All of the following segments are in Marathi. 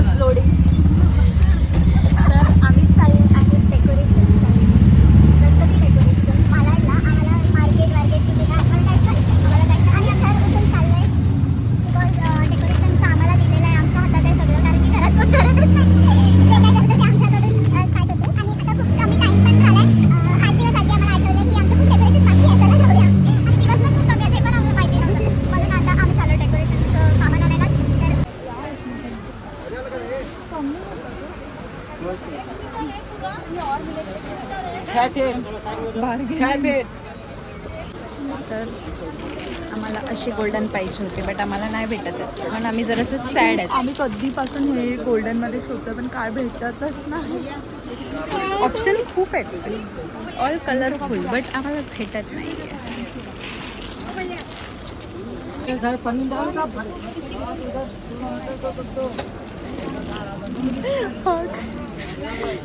Is loading. तर आम्ही चाललो आहे डेकोरेशनसाठी. गणपती डेकोरेशन मालाडला. आम्हाला मार्केट कुठे काय आम्हाला जायचं आणि आमच्या उठून चाललं आहे बिकॉज डेकोरेशनचं आम्हाला दिलेलं आहे. आमच्या हातात आहे सगळं कारण की घरात कोण करतच नाही. जे काय करतो ते आमच्याकडून स्टार्ट होते आणि आता खूप कमी टाईम पण झाला आहे. 8 दिवस आधी आम्हाला आठवलं की आमचं खूप डेकोरेशन बाकी आहे, चला जाऊया. आणि दिवस पण खूप कमी आहे, ते पण आम्हाला माहिती नव्हतं. म्हणून आता आम्ही चाललो डेकोरेशनचं सामान आणायला. तर आम्हाला अशी गोल्डन पाहिजे होते बट आम्हाला नाही भेटत आहे म्हणून आम्ही जरासं सॅड आहेत. आम्ही कधीपासून हे गोल्डनमध्ये शोधतो पण काय भेटतच नाही. ऑप्शन खूप आहेत इकडे ऑल कलरफुल बट आम्हाला भेटत नाही आहे.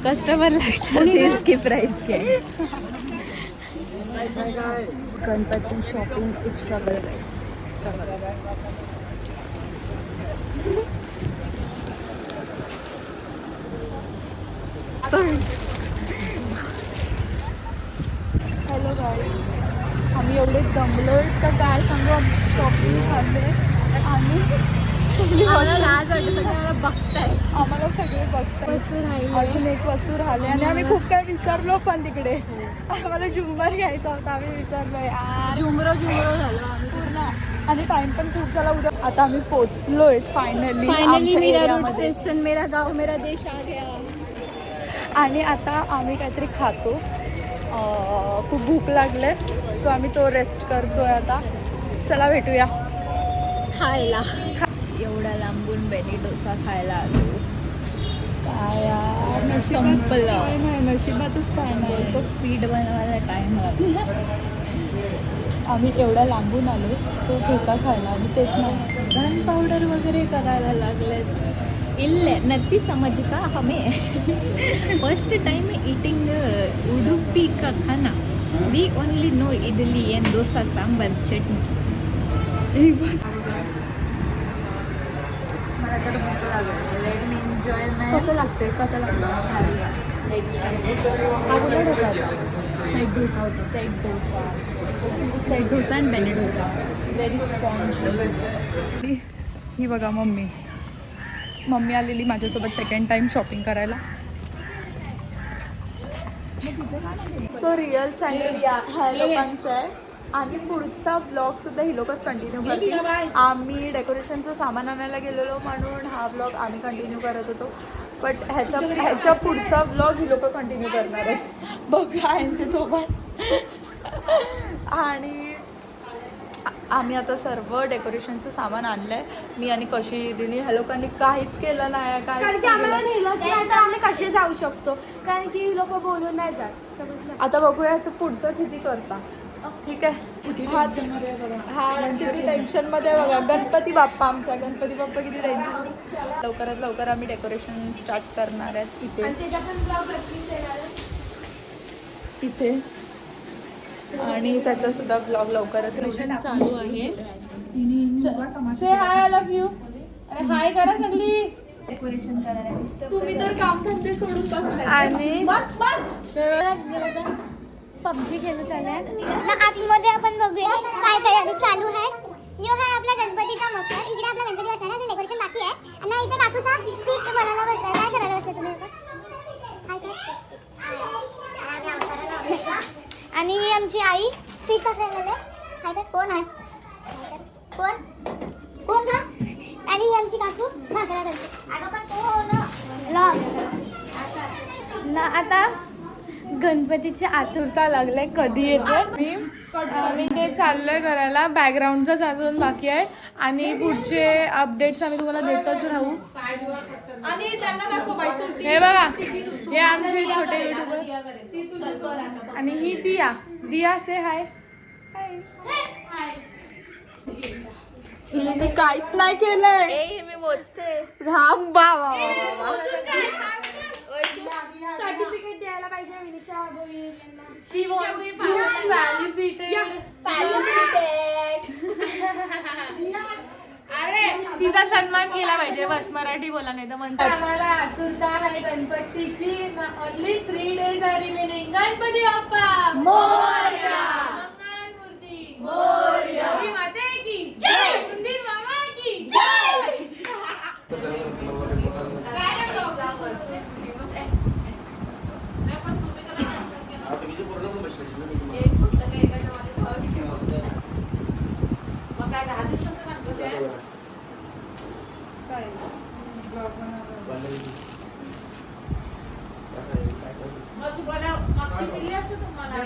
कस्टमर लक्षात इसकी प्राइस क्या है. Ganpati shopping is struggle guys. Hello guys, आम्ही एवढे दमलो का काय सांगू. शॉपिंग झाले आणि आम्हाला लाज वाटते सगळे मला बघताय. आम्हाला सगळे बघतात. वस्तू राहिली अजून एक वस्तू राहिली आणि आम्ही खूप काय विसरलो पण तिकडे. आम्हाला झुंबर घ्यायचा होता, आम्ही विसरलो यार. झुमरो झालो आम्ही पूर्ण आणि टाइम पण खूप झाला. उद्या आता आम्ही पोचलोय फायनली मेरा रोड स्टेशन, मेरा गाव, मेरा देश आ गया. आणि आता आम्ही काहीतरी खातो. खूप भूक लागले सो आम्ही तो रेस्ट करतोय आता. चला भेटूया खायला. एवढा लांबून बेनी डोसा खायला आलो. काय यार, संपलं. काय नाही, नशिबातच काय नाही. तो पीठ बनवायला टाइम लागला. आम्ही एवढ्या लांबून आलो तो डोसा खायला आणि तेच नाही. गन पावडर वगैरे करायला लागलेत. इल्ले नती समजता हमें. फर्स्ट टाइम ईटिंग उडुपी का खाना. We only know idli and dosa sambar chutney. मला तर भूक लागली. Let me enjoy my. कसं लागते हा कुठला डोसा होता? साईड डोसा होता. साईड डोसा अँड बेनी डोसा. Very sponge. ही बघा मम्मी आलेली माझ्यासोबत सेकंड टाइम शॉपिंग करायला. सो रिअल चॅनल ह्या लोकांचं आहे आणि पुढचा ब्लॉग सुद्धा ही लोकच कंटिन्यू करतील. आम्ही डेकोरेशनचं सामान आणायला गेलेलो म्हणून हा ब्लॉग आम्ही कंटिन्यू करत होतो बट ह्याच्या पुढचा ब्लॉग ही लोक कंटिन्यू करणार आहेत. बघा यांचे सोबत. आणि आम्ही आता सर्व डेकोरेशनचं सामान आणलं आहे. मी आणि कशी दिदीने ह्या लोकांनी काहीच केलं नाही. कारण की आम्हाला नेलंच नाही तर आम्ही कसे जाऊ शकतो कारण की लोक बोलून नाही जात. समजलं. आता बघूया याचं पुढचं किती करता. ठीक आहे. हा किती टेन्शनमध्ये बघा. गणपती बाप्पा किती टेन्शन. लवकरात लवकर आम्ही डेकोरेशन स्टार्ट करणार आहेत इथे आणि त्याचा सुद्धा ब्लॉग लवकरच चालू आहे. से हाय आय लव्ह यू. अरे हाय करा सगळी. डेकोरेशन करायला तुम्ही तर काम धंदे सोडून बसलाय आणि पबजी खेळू चालू आहे. आतमध्ये आपण बघूया काय तयारी चालू आहे. यो है आपला गणपतीचा मकर. इकडे आपला गणपती बसला अजून डेकोरेशन बाकी आहे आणि इथे काकूचा पीठ बनायला बसला. काय करायला बसले तुम्ही आता? आणि आमची आई पीठ पकडायला लागले. काय तर कोण आहे? कोण का? आणि आमची काकू भाकऱ्या करते. आता गणपतीची आतुरता लागले कधी येते. मी ते चाललोय करायला. बॅकग्राऊंडचाच अजून बाकी आहे आणि पुढचे अपडेट्स आम्ही तुम्हाला देतच राहू. हे बघा हे आमचे छोटे युट्यूबर आणि ही दिया से हाय. हिने काहीच नाही केलंय. मी मोजते. राम बाबा सर्टिफिकेट द्यायला पाहिजे विनिशा भोईर यांना. अरे तिचा सन्मान केला पाहिजे, बस मराठी बोला नाही तर म्हणतात. आम्हाला आतुरता आहे गणपतीची. Only 3 days are remaining. Ganpati Bappa Morya, Mangalmurti Morya, Gauri माते की जय, उंदीर मामा की जय.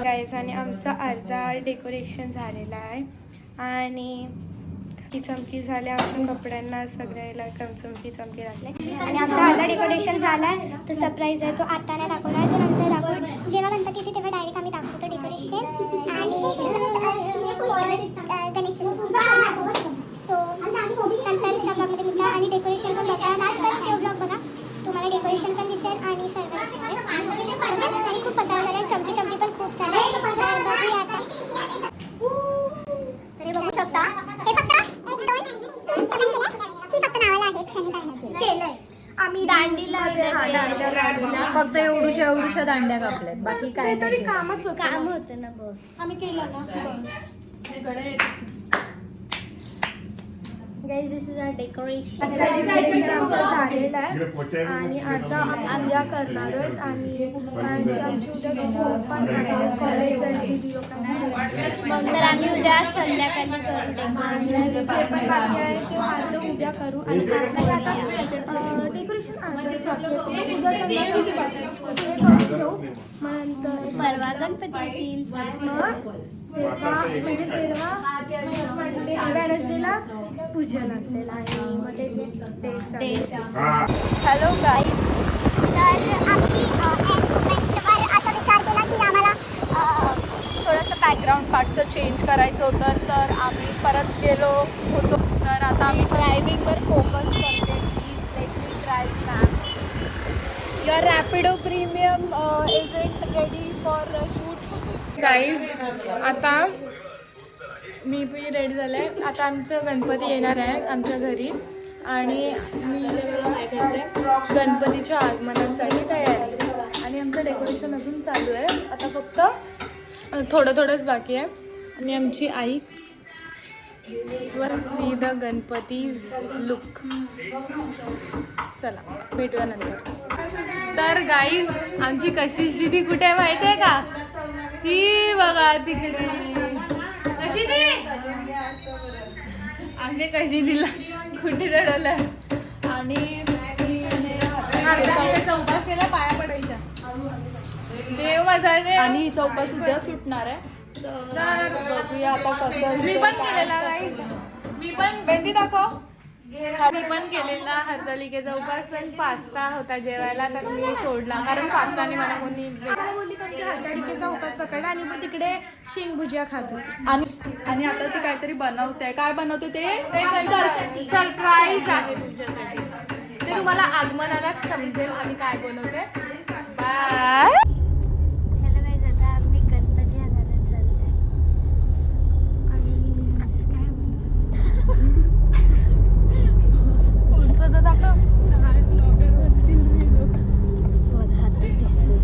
गाईज आणि आमचं अर्धा डेकोरेशन झालेलं आहे आणि चमकी झाल्या आमच्या कपड्यांना सगळ्याला चमकी लागले आणि आमचा अर्धा डेकोरेशन झाला आहे. तो सरप्राईज आहे, तो आता नाही दाखवणार आहे, तो नंतर दाखवू. जेव्हा गणपती येते तेव्हा डायरेक्ट आम्ही दाखवतो डेकोरेशन आणि गणेश. सो नंतरच्या ब्लॉगमध्ये मिळता आणि डेकोरेशन पण बघा. लास्टपर्यंत तो ब्लॉग बघा, तुम्हाला डेकोरेशन पण दिसेल आणि सर्व आणि खूप पसारा झाला. चमकी पण खूप झाले. बघूया आता. तरी बघू शकता हे फक्त 1 2 3 ही फक्त नावाला आहेत. ह्यांनी काय नाही केलंय. आम्ही दांडीला फक्त एवढूशा दांड्या कापल्यात, बाकी काय तरी कामच होतं. काम होतं ना बघ. आम्ही केलं ना. Guys this is our decoration. Decoration आमचं झालेलं आहे आणि आता उद्या करणार आहोत आणि आमची उद्या स्कूल पण आहे, कॉलेज आणि तर आम्ही उद्या संध्याकाळी करू डेकोरेशन. जे पण बाकी आहे ते आता उद्या करू आणि डेकोरेशन उद्या संध्याकाळी घेऊ. मग नंतर परवा गणपती येतील. वेनसडेला पूजन असेल आणि मग त्याचे हॅलो गाईज, तर आम्ही असा विचार केला की आम्हाला थोडंसं बॅकग्राऊंड पार्टचं चेंज करायचं होतं, तर आम्ही परत गेलो होतो. तर आता आम्ही ड्रायव्हिंगवर फोकस करते. Please let me drive ma'am. Your Rapido premium isn't ready for shoot. Guys आता मी पण रेडी झालं आहे. आता आमचं गणपती येणार आहे आमच्या घरी आणि मी काय करते, गणपतीच्या आगमनासाठी तयारी आणि आमचं डेकोरेशन अजून चालू आहे. आता फक्त थोडंच बाकी आहे. आणि आमची आई वर सी द गणपतीज लुक. चला भेटूया नंतर. तर गाईज आमची कशी ती कुठे माहिती आहे का? ती बघा तिकडे. कशी ती आमचे कशी तिला कुठे चढवलं आणि चौकास केला पाया पडायच्या. देव बसायचे आणि हिचा उपास सुद्धा सुटणार आहे. तर बघूया आता कसं. मी पण केलेला गाईज. मी पण मेहंदी दाखव. मी पण केलेला हरतालिकेचा उपास, पण पास्ता होता जेवायला तर मी सोडला, कारण पास्ताने मला कोणी बोलली तर मी हरतालिकेचा उपास पकडला आणि मग तिकडे शेंग भुजिया खात होती. आणि आता ती काहीतरी बनवते. काय बनवते ते सरप्राईज आहे तुमच्यासाठी. ते तुम्हाला आगमनालाच समजेल आम्ही काय बनवते. बाय. हॅलो गाइस, आता आम्ही गणपती आणायला चाललोय आणि काय माझा हात दिसतोय.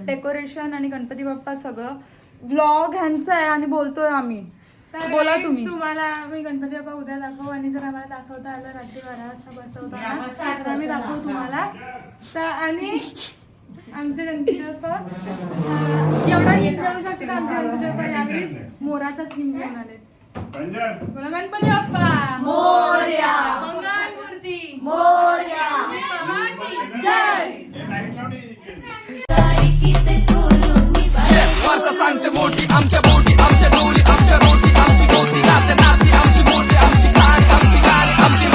डेकोरेशन आणि गणपती बाप्पा सगळं व्लॉग ह्यांचं आहे आणि बोलतोय आम्ही. तर बोला guys, तुम्ही. तुम्हाला मी गणपती बाप्पा उद्या दाखवू आणि जर आम्हाला दाखवता आलं रात्री 12 वाजता बसवता आला तर आम्ही दाखवू तुम्हाला. तर आणि आमचे गणपती बाप्पा एवढा हिट जाऊ शकते आमच्या गणपती बाप्पा यावेळेस मोराचा थीम घेऊन आले. बोला गणपती बाप्पा